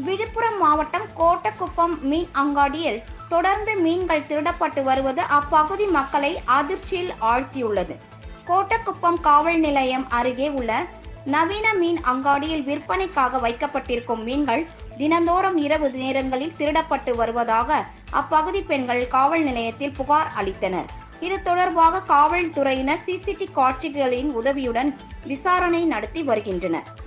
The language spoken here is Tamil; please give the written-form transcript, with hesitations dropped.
விழுப்புரம் மாவட்டம் கோட்டக்குப்பம் மீன் அங்காடியில் தொடர்ந்து மீன்கள் திருடப்பட்டு வருவது அப்பகுதி மக்களை அதிர்ச்சியில் ஆழ்த்தியுள்ளது. கோட்டக்குப்பம் காவல் நிலையம் அருகே உள்ள நவீன மீன் அங்காடியில் விற்பனைக்காக வைக்கப்பட்டிருக்கும் மீன்கள் தினந்தோறும் இரவு நேரங்களில் திருடப்பட்டு வருவதாக அப்பகுதி பெண்கள் காவல் நிலையத்தில் புகார் அளித்தனர். இது தொடர்பாக காவல்துறையினர் சிசிடிவி காட்சிகளின் உதவியுடன் விசாரணை நடத்தி வருகின்றனர்.